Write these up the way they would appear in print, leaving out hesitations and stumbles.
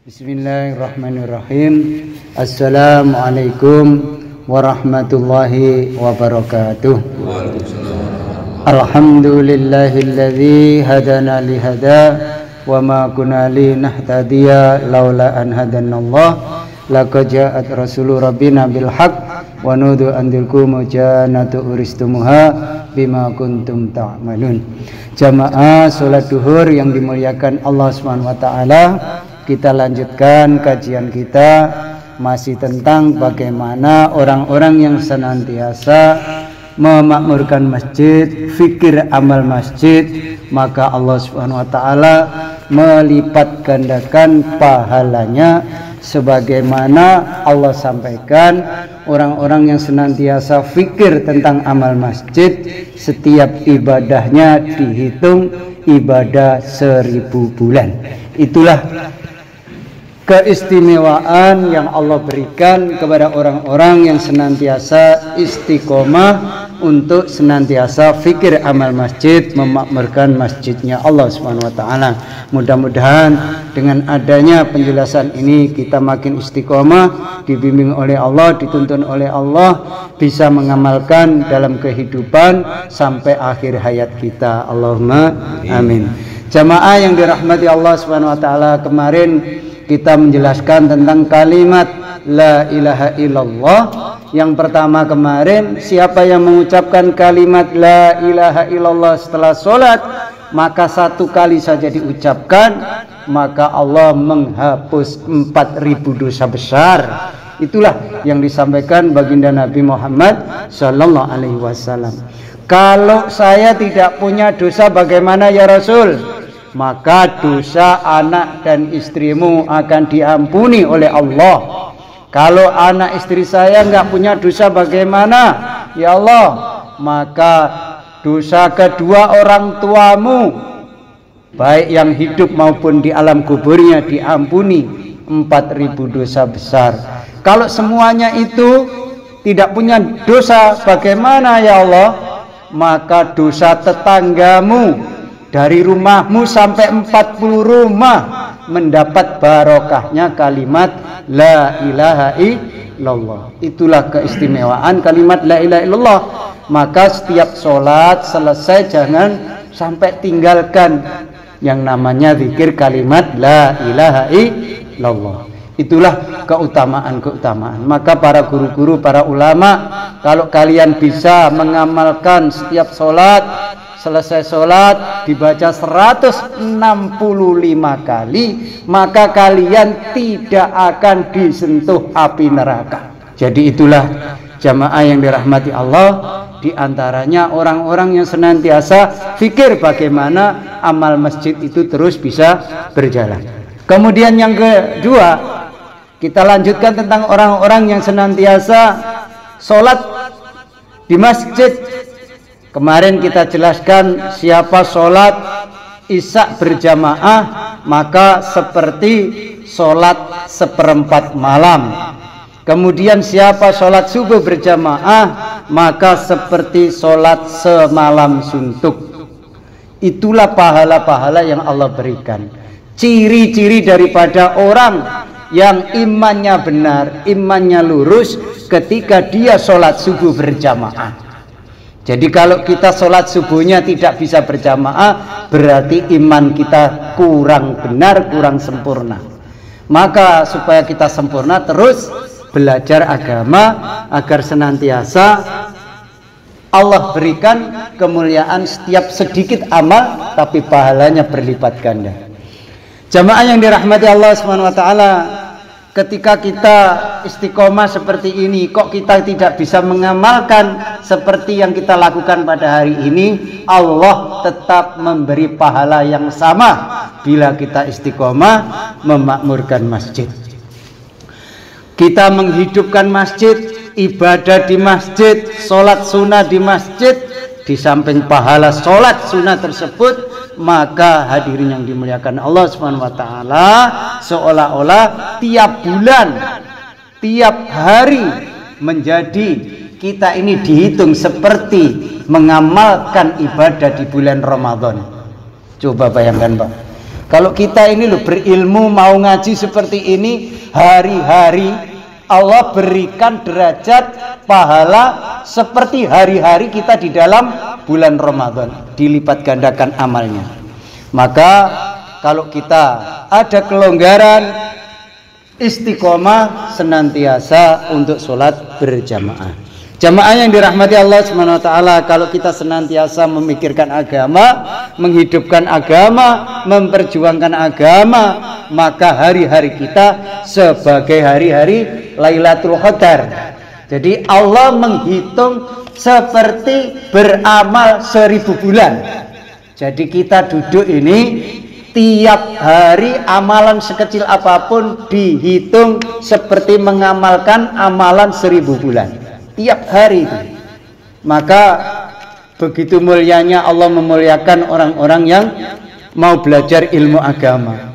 Bismillahirrahmanirrahim. Assalamualaikum warahmatullahi wabarakatuh. Alhamdulillahilladzi hadana lihada wa ma kunna linahtadiya laula an hadanallah. Laqad ja'at rasulu rabbina bil haqq wa nudu an tilkum jannatu uristumuha bima kuntum ta'malun. Jamaah salat duhur yang dimuliakan Allah Subhanahu wa taala, kita lanjutkan kajian kita masih tentang bagaimana orang-orang yang senantiasa memakmurkan masjid, fikir amal masjid, maka Allah Subhanahu wa taala melipat gandakan pahalanya sebagaimana Allah sampaikan. Orang-orang yang senantiasa fikir tentang amal masjid, setiap ibadahnya dihitung ibadah 1000 bulan. Itulah keistimewaan yang Allah berikan kepada orang-orang yang senantiasa istiqomah untuk senantiasa fikir amal masjid, memakmurkan masjidnya Allah Subhanahu wa taala. Mudah-mudahan dengan adanya penjelasan ini kita makin istiqomah, dibimbing oleh Allah, dituntun oleh Allah, bisa mengamalkan dalam kehidupan sampai akhir hayat kita. Allahumma amin. Jamaah yang dirahmati Allah Subhanahu wa taala, kemarin kita menjelaskan tentang kalimat la ilaha illallah. Yang pertama kemarin, siapa yang mengucapkan kalimat la ilaha illallah setelah sholat, maka 1 kali saja diucapkan, maka Allah menghapus 4000 dosa besar. Itulah yang disampaikan baginda Nabi Muhammad sallallahu alaihi wasallam. Kalau saya tidak punya dosa, bagaimana ya Rasul? Maka dosa anak dan istrimu akan diampuni oleh Allah. Kalau anak istri saya nggak punya dosa, bagaimana ya Allah? Maka dosa kedua orang tuamu, baik yang hidup maupun di alam kuburnya, diampuni 4000 dosa besar. Kalau semuanya itu tidak punya dosa, bagaimana ya Allah? Maka dosa tetanggamu dari rumahmu sampai 40 rumah mendapat barokahnya kalimat la ilaha illallah. Itulah keistimewaan kalimat la ilaha illallah. Maka setiap sholat selesai jangan sampai tinggalkan yang namanya zikir kalimat la ilaha illallah. Itulah keutamaan-keutamaan. Maka para guru-guru, para ulama, kalau kalian bisa mengamalkan setiap sholat, selesai sholat dibaca 165 kali, maka kalian tidak akan disentuh api neraka. Jadi itulah jamaah yang dirahmati Allah, diantaranya orang-orang yang senantiasa fikir bagaimana amal masjid itu terus bisa berjalan. Kemudian yang kedua, kita lanjutkan tentang orang-orang yang senantiasa sholat di masjid. Kemarin kita jelaskan siapa sholat isya berjamaah maka seperti sholat 1/4 malam. Kemudian siapa sholat subuh berjamaah maka seperti sholat semalam suntuk. Itulah pahala-pahala yang Allah berikan. Ciri-ciri daripada orang yang imannya benar, imannya lurus ketika dia sholat subuh berjamaah. Jadi kalau kita sholat subuhnya tidak bisa berjamaah, berarti iman kita kurang benar, kurang sempurna. Maka supaya kita sempurna, terus belajar agama agar senantiasa Allah berikan kemuliaan setiap sedikit amal, tapi pahalanya berlipat ganda. Jamaah yang dirahmati Allah Subhanahu wa taala, ketika kita istiqomah seperti ini, kok kita tidak bisa mengamalkan seperti yang kita lakukan pada hari ini? Allah tetap memberi pahala yang sama bila kita istiqomah memakmurkan masjid. Kita menghidupkan masjid, ibadah di masjid, sholat sunnah di masjid, di samping pahala sholat sunnah tersebut, maka hadirin yang dimuliakan Allah Subhanahu wa taala, seolah-olah tiap bulan, tiap hari menjadi kita ini dihitung seperti mengamalkan ibadah di bulan Ramadan. Coba bayangkan Pak, Kalau kita ini loh berilmu, mau ngaji seperti ini, hari-hari Allah berikan derajat pahala seperti hari-hari kita di dalam bulan Ramadan, dilipat gandakan amalnya. Maka kalau kita ada kelonggaran, istiqomah senantiasa untuk sholat berjamaah. Jamaah yang dirahmati Allah Subhanahu wa taala, kalau kita senantiasa memikirkan agama, menghidupkan agama, memperjuangkan agama, maka hari-hari kita sebagai hari-hari Lailatul Qadar. Jadi Allah menghitung seperti beramal 1000 bulan. Jadi kita duduk ini tiap hari amalan sekecil apapun dihitung seperti mengamalkan amalan 1000 bulan. Tiap hari itu. Maka begitu mulianya Allah memuliakan orang-orang yang mau belajar ilmu agama.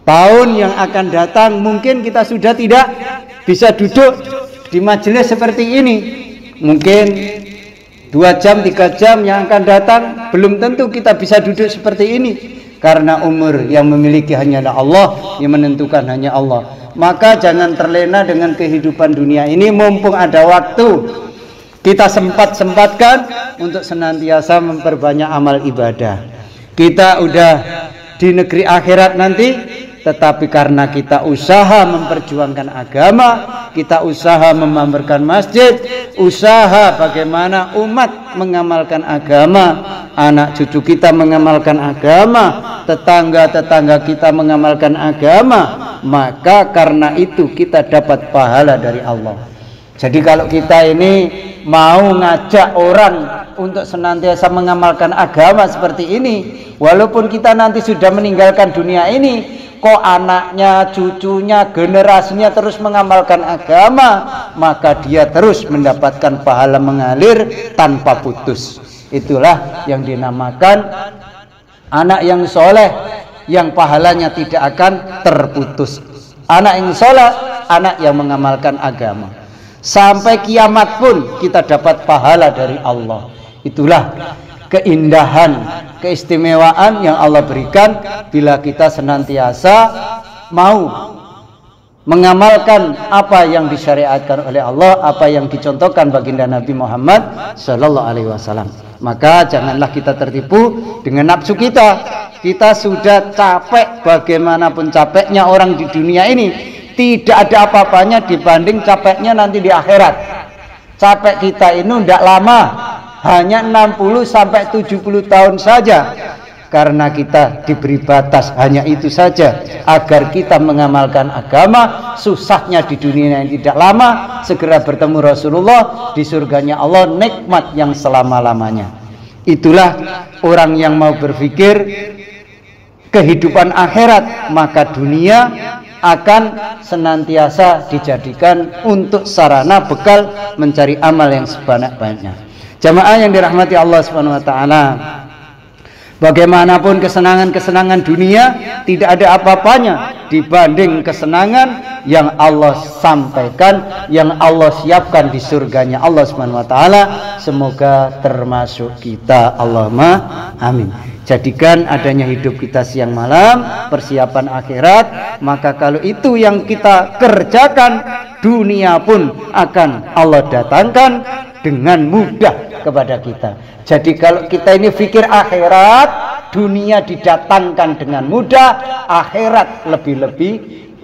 Tahun yang akan datang mungkin kita sudah tidak bisa duduk di majelis seperti ini. Mungkin 2 jam, 3 jam yang akan datang belum tentu kita bisa duduk seperti ini. Karena umur yang memiliki hanyalah Allah, yang menentukan hanya Allah. Maka jangan terlena dengan kehidupan dunia ini, mumpung ada waktu kita sempatkan untuk senantiasa memperbanyak amal ibadah. Kita udah di negeri akhirat nanti, tetapi karena kita usaha memperjuangkan agama, kita usaha memamurkan masjid, usaha bagaimana umat mengamalkan agama, anak cucu kita mengamalkan agama, tetangga-tetangga kita mengamalkan agama, maka karena itu kita dapat pahala dari Allah. Jadi kalau kita ini mau ngajak orang untuk senantiasa mengamalkan agama seperti ini, walaupun kita nanti sudah meninggalkan dunia ini, kok anaknya, cucunya, generasinya terus mengamalkan agama, maka dia terus mendapatkan pahala mengalir tanpa putus. Itulah yang dinamakan anak yang soleh, yang pahalanya tidak akan terputus. Anak yang soleh, anak yang mengamalkan agama. Sampai kiamat pun kita dapat pahala dari Allah. Itulah keindahan, keistimewaan yang Allah berikan bila kita senantiasa mau mengamalkan apa yang disyariatkan oleh Allah, apa yang dicontohkan baginda Nabi Muhammad Sallallahu Alaihi Wasallam. Maka janganlah kita tertipu dengan nafsu kita. Kita sudah capek, bagaimanapun capeknya orang di dunia ini, tidak ada apa-apanya dibanding capeknya nanti di akhirat. Capek kita ini tidak lama, hanya 60 sampai 70 tahun saja. Karena kita diberi batas hanya itu saja, agar kita mengamalkan agama. Susahnya di dunia yang tidak lama, segera bertemu Rasulullah, di surganya Allah nikmat yang selama-lamanya. Itulah orang yang mau berpikir kehidupan akhirat, maka dunia akan senantiasa dijadikan untuk sarana bekal mencari amal yang sebanyak-banyaknya. Jamaah yang dirahmati Allah Subhanahu wa taala, bagaimanapun kesenangan-kesenangan dunia tidak ada apa-apanya dibanding kesenangan yang Allah sampaikan, yang Allah siapkan di surganya Allah Subhanahu wa taala. Semoga termasuk kita, Allahumma amin. Jadikan adanya hidup kita siang malam persiapan akhirat, maka kalau itu yang kita kerjakan, dunia pun akan Allah datangkan dengan mudah kepada kita. Jadi kalau kita ini pikir akhirat, dunia didatangkan dengan mudah, akhirat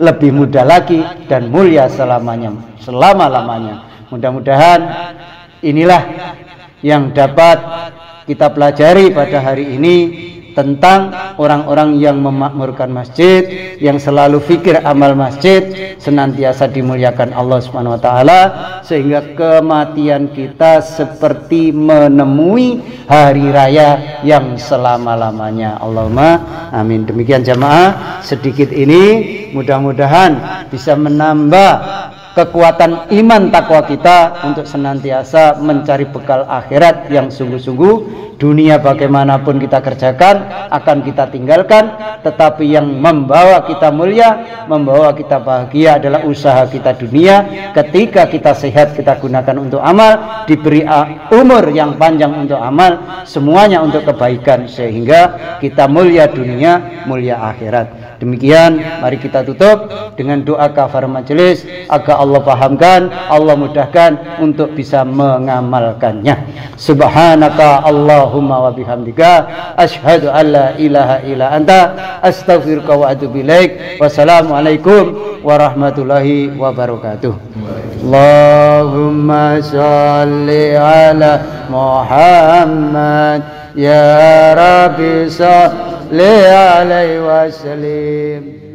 lebih mudah lagi dan mulia selama-lamanya. Mudah-mudahan inilah yang dapat kita pelajari pada hari ini tentang orang-orang yang memakmurkan masjid, yang selalu fikir amal masjid, senantiasa dimuliakan Allah Subhanahu wa taala, sehingga kematian kita seperti menemui hari raya yang selama-lamanya. Allahumma amin. Demikian jamaah, sedikit ini mudah-mudahan bisa menambah kekuatan iman takwa kita untuk senantiasa mencari bekal akhirat yang sungguh-sungguh. Dunia bagaimanapun kita kerjakan akan kita tinggalkan, tetapi yang membawa kita mulia, membawa kita bahagia adalah usaha kita dunia. Ketika kita sehat kita gunakan untuk amal, diberi umur yang panjang untuk amal, semuanya untuk kebaikan, sehingga kita mulia dunia, mulia akhirat. Demikian, mari kita tutup dengan doa kafar majelis agar Allah pahamkan, Allah mudahkan untuk bisa mengamalkannya. Subhanaka Allahumma wa bihamdika asyhadu an la ilaha illa anta astaghfiruka wa atubu ilaik. Wassalamualaikum warahmatullahi wabarakatuh. Allahumma shalli ala Muhammad ya Rabbi salli alaihi wasallim.